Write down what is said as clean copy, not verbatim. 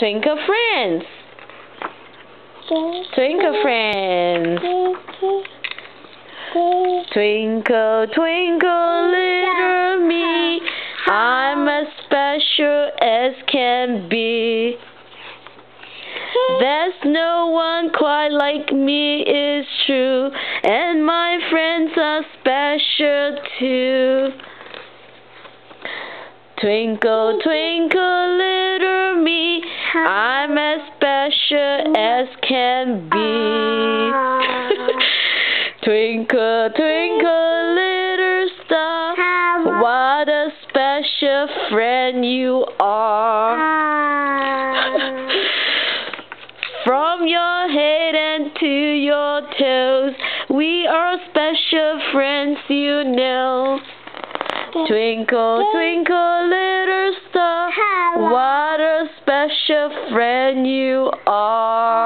Twinkle friends. Twinkle friends. Twinkle, twinkle, little me, I'm as special as can be. There's no one quite like me, it's true, and my friends are special too. Twinkle, twinkle, little me, I'm as special as can be. Twinkle, twinkle, little star, what a special friend you are. From your head and to your toes, we are special friends, you know. Twinkle, twinkle, little star, what a special friend you are.